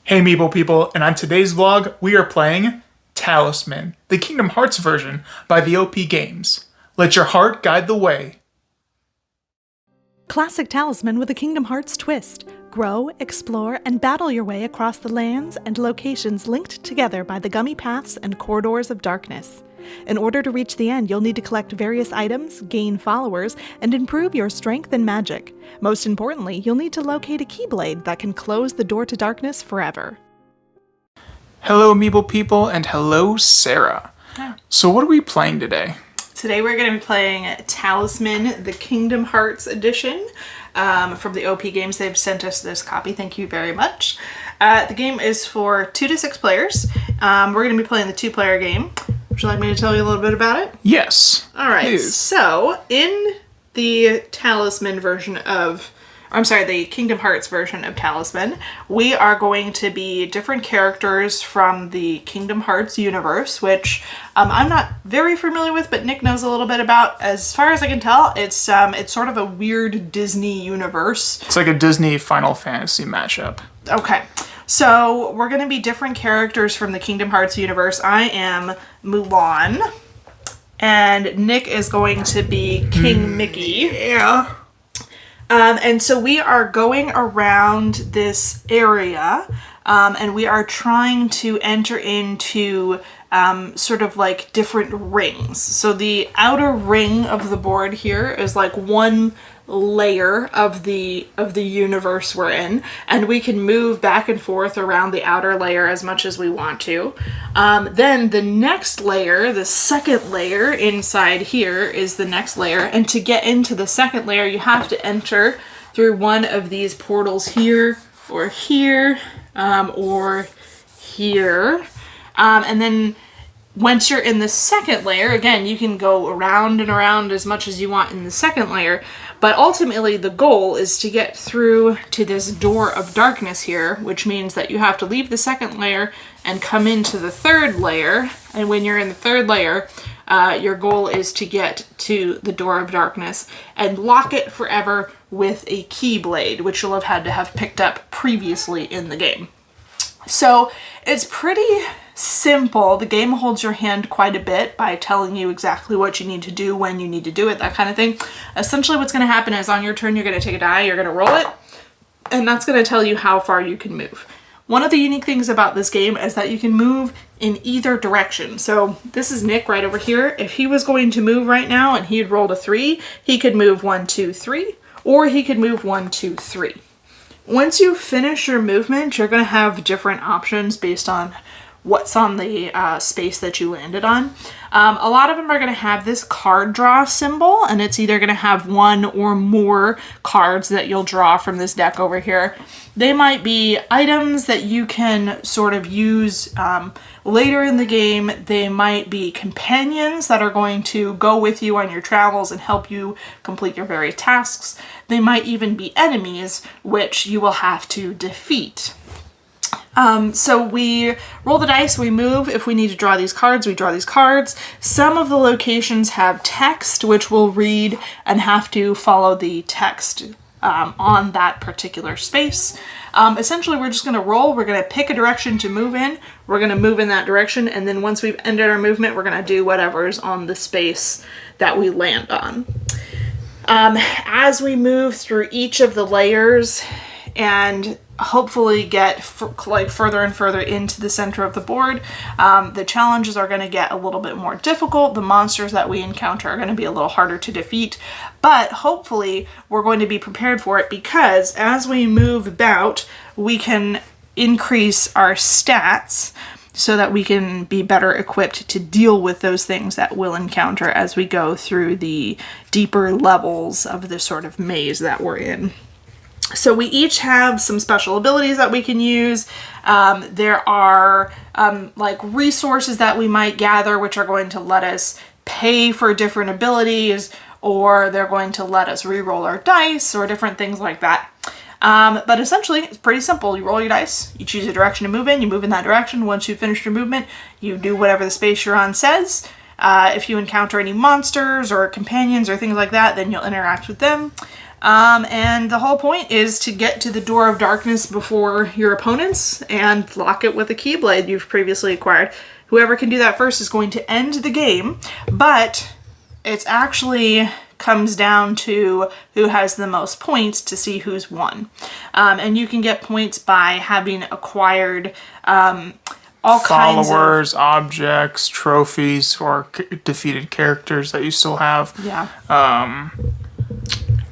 Hey Meeple people, and on today's vlog, we are playing Talisman, the Kingdom Hearts version by the OP Games. Let your heart guide the way. Classic Talisman with a Kingdom Hearts twist. Grow, explore, and battle your way across the lands and locations linked together by the gummy paths and corridors of darkness. In order to reach the end, you'll need to collect various items, gain followers, and improve your strength and magic. Most importantly, you'll need to locate a Keyblade that can close the door to darkness forever. Hello Meeple people, and hello Sarah. Hi. So what are we playing today? Today we're going to be playing Talisman, the Kingdom Hearts edition from the OP Games. They've sent us this copy. Thank you very much. The game is for 2 to 6 players. We're going to be playing the 2-player game. Would you like me to tell you a little bit about it? Yes. All right. Please. So in the Talisman version of, the Kingdom Hearts version of Talisman, we are going to be different characters from the Kingdom Hearts universe, which I'm not very familiar with, but Nick knows a little bit about. As far as I can tell, it's sort of a weird Disney universe. It's like a Disney Final Fantasy mashup. Okay. So we're going to be different characters from the Kingdom Hearts universe. I am Mulan, and Nick is going to be King Mickey. Yeah. And so we are going around this area, and we are trying to enter into sort of like different rings. So the outer ring of the board here is like one layer of the universe we're in, and we can move back and forth around the outer layer as much as we want to. Then the next layer, the second layer inside here, is the next layer, and to get into the second layer you have to enter through one of these portals here or here or here, and then once you're in the second layer, again, you can go around and around as much as you want in the second layer, but ultimately the goal is to get through to this door of darkness here, which means that you have to leave the second layer and come into the third layer, and when you're in the third layer, your goal is to get to the door of darkness and lock it forever with a Keyblade, which you'll have had to have picked up previously in the game. So it's pretty simple. The game holds your hand quite a bit by telling you exactly what you need to do, when you need to do it, that kind of thing. Essentially what's going to happen is on your turn you're going to take a die, you're going to roll it, and that's going to tell you how far you can move. One of the unique things about this game is that you can move in either direction. So this is Nick right over here. If he was going to move right now and he had rolled a 3, he could move 1, 2, 3, or he could move 1, 2, 3. Once you finish your movement, you're going to have different options based on what's on the space that you landed on. A lot of them are going to have this card draw symbol, and it's either going to have one or more cards that you'll draw from this deck over here. They might be items that you can sort of use later in the game. They might be companions that are going to go with you on your travels and help you complete your various tasks. They might even be enemies, which you will have to defeat. So we roll the dice, we move. If we need to draw these cards, we draw these cards. Some of the locations have text, which we'll read and have to follow the text on that particular space. Essentially, we're just going to roll. We're going to pick a direction to move in. We're going to move in that direction, and then once we've ended our movement, we're going to do whatever's on the space that we land on. As we move through each of the layers and hopefully get further and further into the center of the board, the challenges are going to get a little bit more difficult. The monsters that we encounter are going to be a little harder to defeat, but hopefully we're going to be prepared for it, because as we move about, we can increase our stats so that we can be better equipped to deal with those things that we'll encounter as we go through the deeper levels of this sort of maze that we're in. So we each have some special abilities that we can use. There are like resources that we might gather, which are going to let us pay for different abilities, or they're going to let us re-roll our dice, or different things like that. But essentially, it's pretty simple. You roll your dice, you choose a direction to move in, you move in that direction. Once you've finished your movement, you do whatever the space you're on says. If you encounter any monsters or companions or things like that, then you'll interact with them. And the whole point is to get to the Door of Darkness before your opponents and lock it with a Keyblade you've previously acquired. Whoever can do that first is going to end the game, but it's actually comes down to who has the most points to see who's won. And you can get points by having acquired all kinds of followers, objects, trophies, or defeated characters that you still have. Yeah.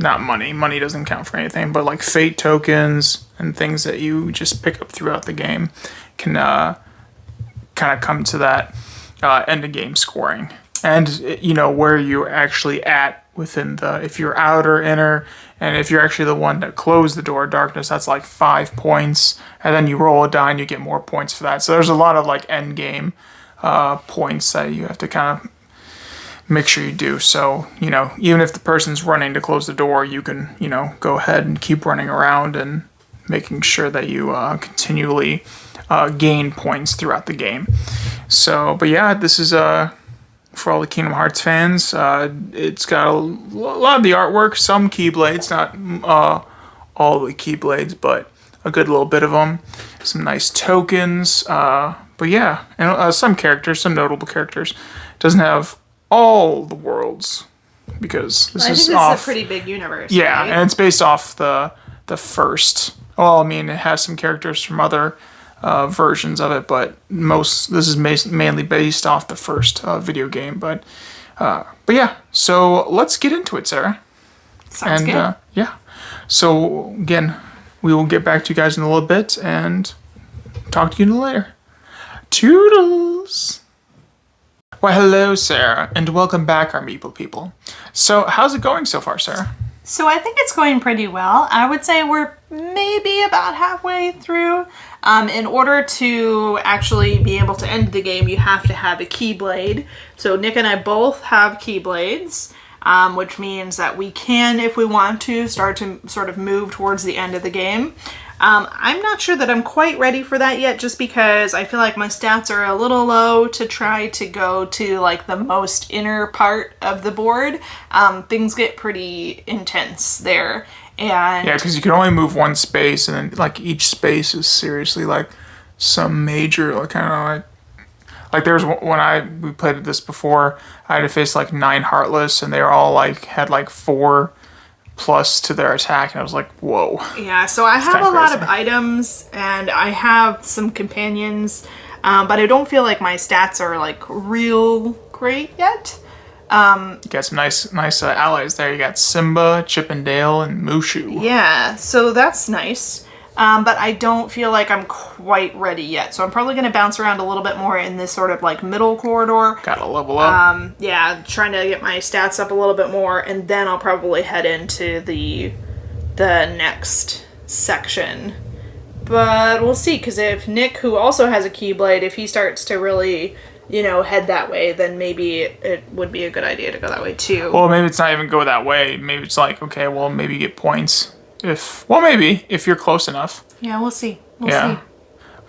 Not money. Money doesn't count for anything, but like fate tokens and things that you just pick up throughout the game can kind of come to that end of game scoring. And, you know, where you're actually at within if you're out or inner, and if you're actually the one that closed the Door of Darkness, that's like 5 points. And then you roll a die and you get more points for that. So there's a lot of like end game points that you have to kind of make sure you do. So, you know, even if the person's running to close the door, you can, you know, go ahead and keep running around and making sure that you continually gain points throughout the game. So, but yeah, this is for all the Kingdom Hearts fans. It's got a lot of the artwork, some Keyblades, not all the Keyblades, but a good little bit of them. Some nice tokens. But yeah, and some characters, some notable characters. Doesn't have all the worlds because this I is think off. this is a pretty big universe. Yeah, right? and it's based off the first. Well, I mean, it has some characters from other versions of it, but this is mainly based off the first video game. But yeah, so let's get into it, Sarah. Sounds good. Yeah, so again, we will get back to you guys in a little bit and talk to you later. Toodles! Why, hello, Sarah, and welcome back, our Meeple people. So, how's it going so far, Sarah? So I think it's going pretty well. I would say we're maybe about halfway through. In order to actually be able to end the game, you have to have a Keyblade. So Nick and I both have Keyblades, which means that we can, if we want to, start to sort of move towards the end of the game. I'm not sure that I'm quite ready for that yet, just because I feel like my stats are a little low to try to go to like the most inner part of the board. Things get pretty intense there. And yeah, because you can only move one space, and then like each space is seriously like some major, like kind of like there was when we played this before, I had to face like 9 Heartless, and they were all like had like 4+ to their attack, and I was like, whoa. Yeah, so I have a lot of items, and I have some companions, but I don't feel like my stats are like real great yet. You got some nice allies there. You got Simba, Chip and Dale, and Mushu. Yeah, so that's nice. But I don't feel like I'm quite ready yet. So I'm probably going to bounce around a little bit more in this sort of like middle corridor. Gotta level up. Yeah, trying to get my stats up a little bit more, and then I'll probably head into the next section. But we'll see, because if Nick, who also has a Keyblade, if he starts to really, you know, head that way, then maybe it would be a good idea to go that way too. Well, maybe it's not even go that way. Maybe it's like, okay, well, maybe you get points maybe if you're close enough. Yeah, we'll see. We'll see.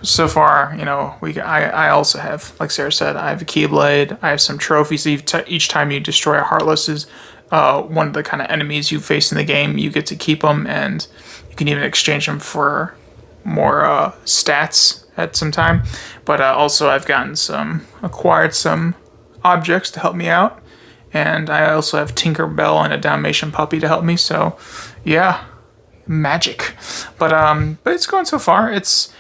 So far, you know, I also have, like Sarah said, I have a Keyblade. I have some trophies. Each time you destroy a Heartless is one of the kind of enemies you face in the game. You get to keep them, and you can even exchange them for more stats at some time. But also I've acquired some objects to help me out. And I also have Tinkerbell and a Dalmatian puppy to help me. So, yeah, magic. But it's going so far. It's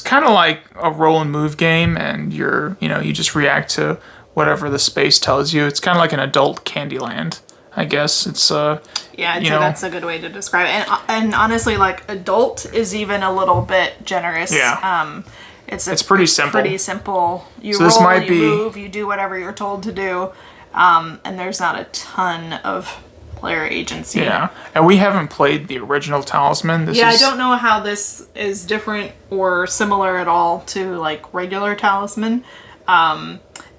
kind of like a roll and move game, and you just react to whatever the space tells you. It's kind of like an adult Candyland, I guess. It's yeah, I'd say that's a good way to describe it. And honestly, like, adult is even a little bit generous. Yeah. It's pretty simple. Pretty simple. You so roll, move, you do whatever you're told to do. And there's not a ton of player agency. Yeah, and we haven't played the original Talisman. I don't know how this is different or similar at all to like regular Talisman.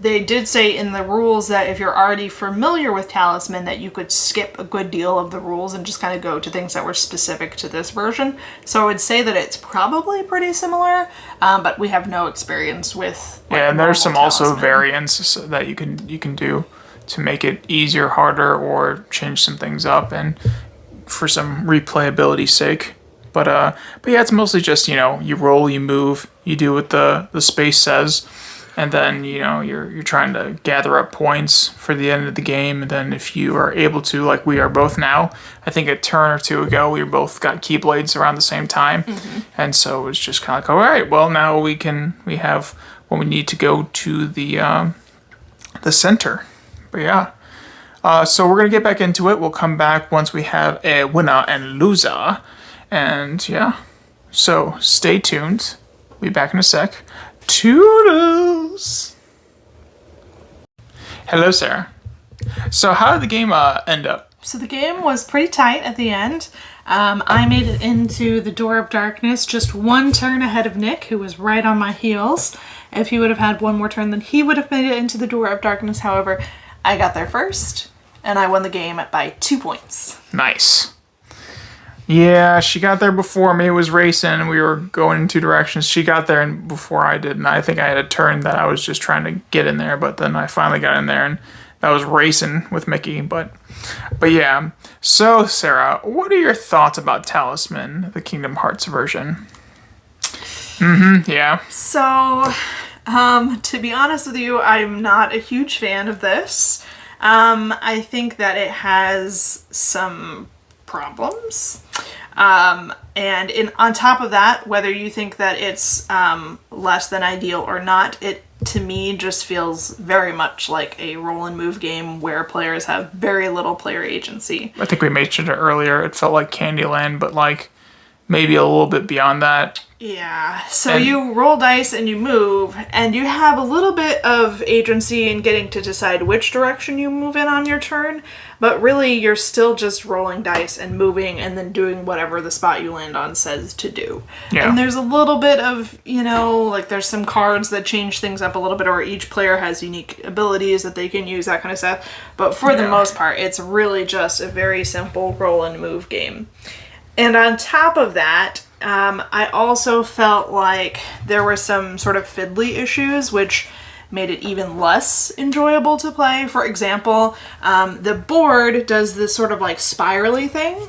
They did say in the rules that if you're already familiar with Talisman, that you could skip a good deal of the rules and just kind of go to things that were specific to this version. So I would say that it's probably pretty similar, but we have no experience with. Like, and there's some Talisman. also variants that you can do to make it easier, harder, or change some things up. And for some replayability's sake. But yeah, it's mostly just, you roll, you move, you do what the space says, and then, you're trying to gather up points for the end of the game. And then if you are able to, like we are both now, I think a turn or two ago, we both got Keyblades around the same time. And so it was just kind of like, all right, well, now we have when we need to go to the center. But yeah. So we're going to get back into it. We'll come back once we have a winner and loser. And yeah, so stay tuned. We'll be back in a sec. Toodles! Hello, Sarah. So how did the game end up? So the game was pretty tight at the end. I made it into the Door of Darkness just one turn ahead of Nick, who was right on my heels. If he would have had one more turn, then he would have made it into the Door of Darkness. However, I got there first, and I won the game by 2 points. Nice. Yeah, she got there before me. It was racing. We were going in two directions. She got there before I did, and I think I had a turn that I was just trying to get in there, but then I finally got in there, and that was racing with Mickey. But yeah. So, Sarah, what are your thoughts about Talisman, the Kingdom Hearts version? Yeah. So, to be honest with you, I'm not a huge fan of this. I think that it has some problems. And on top of that, whether you think that it's less than ideal or not, it to me just feels very much like a roll and move game where players have very little player agency. I think we mentioned it earlier. It felt like Candyland, but like maybe a little bit beyond that. Yeah, so you roll dice and you move, and you have a little bit of agency in getting to decide which direction you move in on your turn, but really you're still just rolling dice and moving and then doing whatever the spot you land on says to do. Yeah. And there's a little bit of, like there's some cards that change things up a little bit, or each player has unique abilities that they can use, that kind of stuff. But for the most part, it's really just a very simple roll and move game. And on top of that, I also felt like there were some sort of fiddly issues, which made it even less enjoyable to play. For example, the board does this sort of like spirally thing.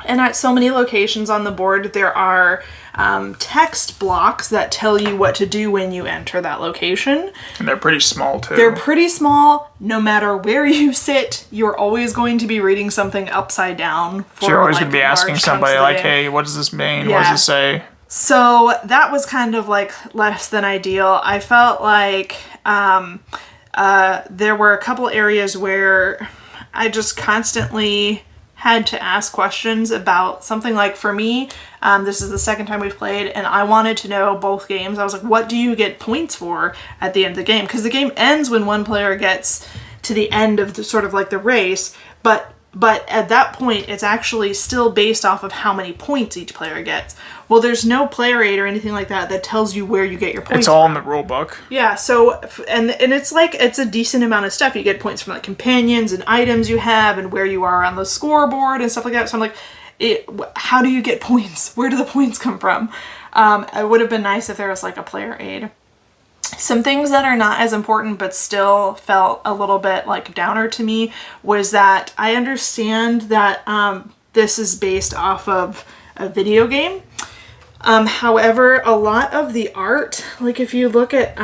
And at so many locations on the board, there are text blocks that tell you what to do when you enter that location. And they're pretty small, too. They're pretty small. No matter where you sit, you're always going to be reading something upside down. So you're always going to be asking somebody, like, hey, what does this mean? Yeah. What does it say? So that was kind of like less than ideal. I felt like there were a couple areas where I just constantly had to ask questions about something. Like for me, this is the second time we've played, and I wanted to know both games. I was like, what do you get points for at the end of the game? Because the game ends when one player gets to the end of the sort of like the race, but at that point, it's actually still based off of how many points each player gets. Well, there's no player aid or anything like that that tells you where you get your points. It's all from. in the rule book. Yeah, so, and it's like, it's a decent amount of stuff. You get points from like companions and items you have and where you are on the scoreboard and stuff like that. So I'm like, how do you get points? Where do the points come from? It would have been nice if there was like a player aid. Some things that are not as important but still felt a little bit like downer to me was that I understand that this is based off of a video game. However, a lot of the art, like if you look at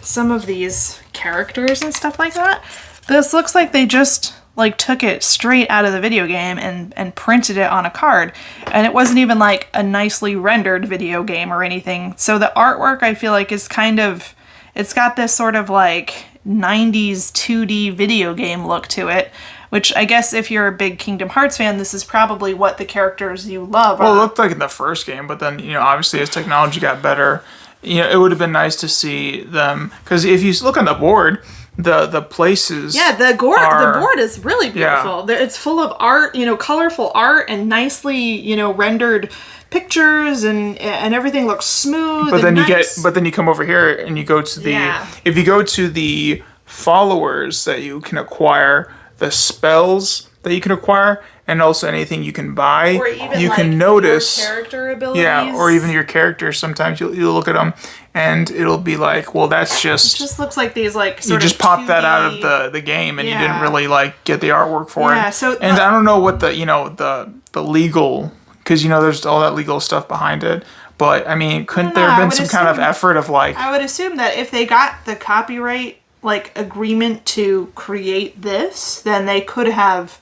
some of these characters and stuff like that, this looks like they just like took it straight out of the video game and printed it on a card. And it wasn't even like a nicely rendered video game or anything. So the artwork I feel like is kind of, it's got this sort of like 90s 2D video game look to it, which I guess if you're a big Kingdom Hearts fan, this is probably what the characters you love are. Well, it looked like in the first game, but then, obviously as technology got better, it would have been nice to see them, because if you look on the board, the places the board is really beautiful. Yeah. It's full of art, colorful art and nicely, rendered pictures, and everything looks smooth. But then nice. But then you come over here and you go to if you go to the followers that you can acquire, the spells that you can acquire, and also anything you can buy, or even you like can notice your character abilities. Yeah, or even your characters. Sometimes you'll look at them and it'll be like, well, that's just... It just looks like these like sort you just of popped 2D... that out of the game, and you didn't really like get the artwork for it. Yeah, so... And I don't know what the the legal, because there's all that legal stuff behind it. But I mean, couldn't there I have been would some kind of assume- effort of like I would assume that if they got the copyright like agreement to create this, then they could have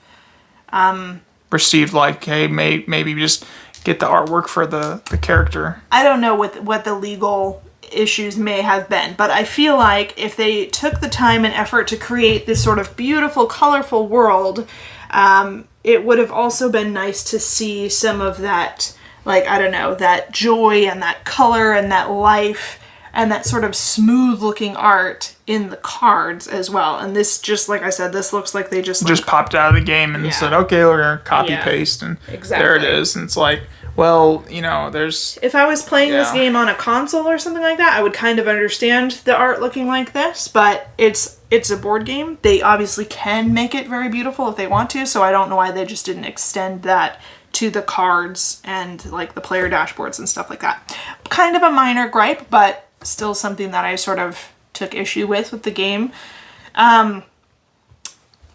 received like, hey, maybe just get the artwork for the character. I don't know what the legal issues may have been, but I feel like if they took the time and effort to create this sort of beautiful, colorful world, it would have also been nice to see some of that, like, I don't know, that joy and that color and that life and that sort of smooth looking art in the cards as well. And this, just like I said, this looks like they just Popped out of the game and said, okay, we're gonna copy paste, and there it is. And it's like, well, there's. If I was playing this game on a console or something like that, I would kind of understand the art looking like this, but it's a board game. They obviously can make it very beautiful if they want to, so I don't know why they just didn't extend that to the cards and like the player dashboards and stuff like that. Kind of a minor gripe, but still something that I sort of took issue with the game.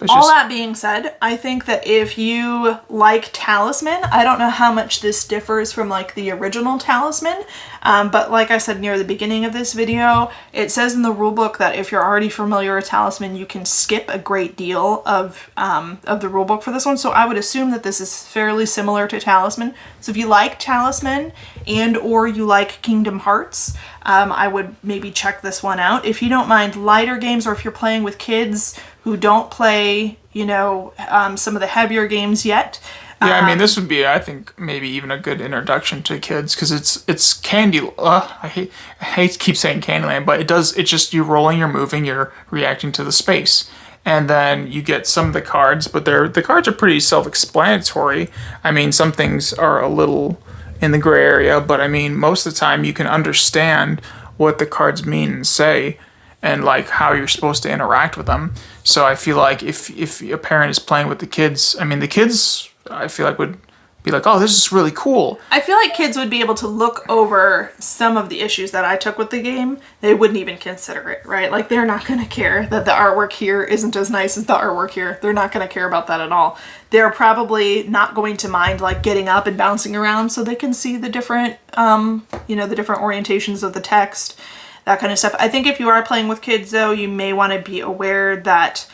All that being said, I think that if you like Talisman, I don't know how much this differs from like the original Talisman, but like I said near the beginning of this video, it says in the rulebook that if you're already familiar with Talisman, you can skip a great deal of the rulebook for this one. So I would assume that this is fairly similar to Talisman. So if you like Talisman and or you like Kingdom Hearts, I would maybe check this one out. If you don't mind lighter games, or if you're playing with kids who don't play, some of the heavier games yet. Yeah, I mean, this would be, I think, maybe even a good introduction to kids, because it's candy. I hate to keep saying Candyland, but it's just you're rolling, you're moving, you're reacting to the space. And then you get some of the cards, but the cards are pretty self-explanatory. I mean, some things are a little in the gray area, but I mean, most of the time you can understand what the cards mean and say, and like how you're supposed to interact with them. So I feel like if a parent is playing with the kids, I mean, the kids, I feel like would be like, oh, this is really cool. I feel like kids would be able to look over some of the issues that I took with the game. They wouldn't even consider it, right? Like, they're not going to care that the artwork here isn't as nice as the artwork here. They're not going to care about that at all. They're probably not going to mind like getting up and bouncing around so they can see the different, the different orientations of the text, that kind of stuff. I think if you are playing with kids, though, you may want to be aware that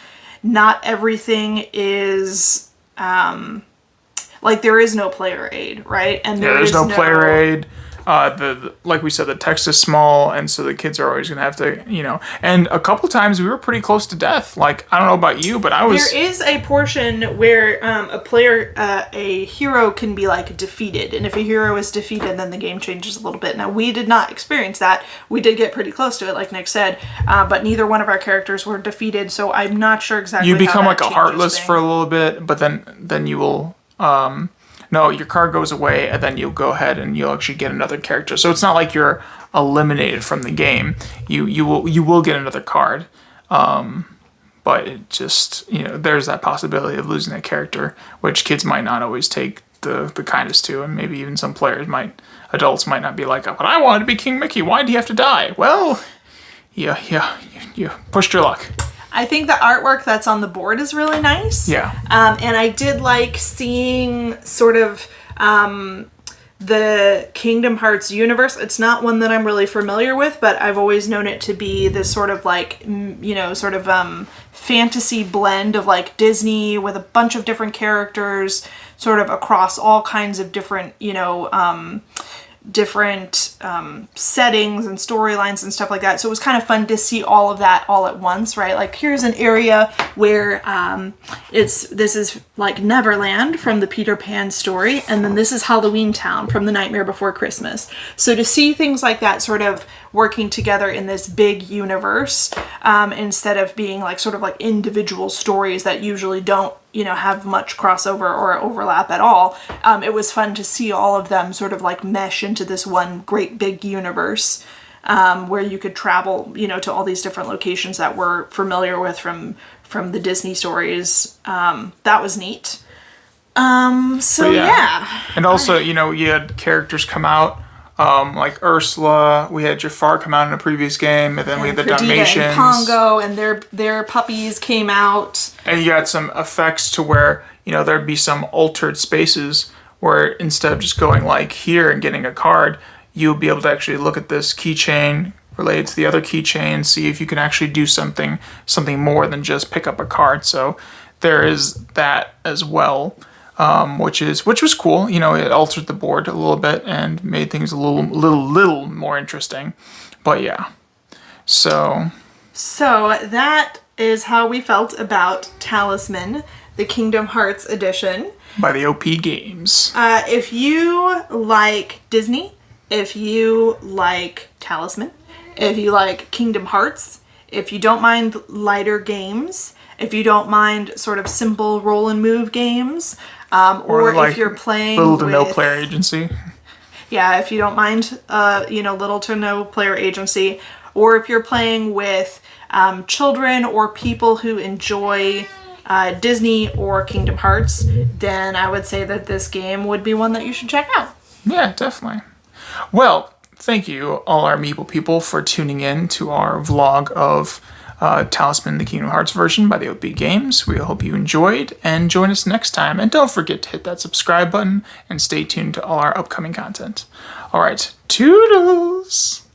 not everything is, like, there is no player aid, right? And there's no player aid. Like we said, the text is small, and so the kids are always going to have to, and a couple times we were pretty close to death. Like, I don't know about you, but I was... There is a portion where a hero can be, like, defeated, and if a hero is defeated, then the game changes a little bit. Now, we did not experience that. We did get pretty close to it, like Nick said, but neither one of our characters were defeated, so I'm not sure exactly You become how like that a Heartless changes for a little bit, but then you will... No, your card goes away, and then you'll go ahead and you'll actually get another character. So it's not like you're eliminated from the game. You will get another card, but it just there's that possibility of losing that character, which kids might not always take the kindest to, and maybe even some adults might not be like, but I wanted to be King Mickey. Why did he have to die? Well, you pushed your luck. I think the artwork that's on the board is really nice. Yeah. And I did like seeing sort of the Kingdom Hearts universe. It's not one that I'm really familiar with, but I've always known it to be this sort of like, fantasy blend of like Disney with a bunch of different characters sort of across all kinds of different, different settings and storylines and stuff like that. So it was kind of fun to see all of that all at once, right? Like, here's an area where this is like Neverland from the Peter Pan story, and then this is Halloween Town from The Nightmare Before Christmas. So to see things like that sort of working together in this big universe, instead of being like sort of like individual stories that usually don't have much crossover or overlap at all. It was fun to see all of them sort of like mesh into this one great big universe, where you could travel, to all these different locations that we're familiar with from the Disney stories. That was neat. Yeah. And also, you had characters come out, like Ursula. We had Jafar come out in a previous game, and then we had the Perdita Dalmatians. And Pongo, and their puppies came out. And you got some effects to where, there'd be some altered spaces where instead of just going like here and getting a card, you'll be able to actually look at this keychain related to the other keychain, see if you can actually do something more than just pick up a card. So there is that as well, which was cool. It altered the board a little bit and made things a little more interesting. But yeah, so that is how we felt about Talisman, the Kingdom Hearts edition. By the OP Games. If you like Disney, if you like Talisman, if you like Kingdom Hearts, if you don't mind lighter games, if you don't mind sort of simple roll and move games, or like if you're playing little to no player agency. Yeah, if you don't mind, little to no player agency, or if you're playing with children or people who enjoy Disney or Kingdom Hearts, then I would say that this game would be one that you should check out. Yeah, definitely. Well, thank you, all our Meeple people, for tuning in to our vlog of Talisman, the Kingdom Hearts version by the OP Games. We hope you enjoyed, and join us next time. And don't forget to hit that subscribe button and stay tuned to all our upcoming content. All right, toodles!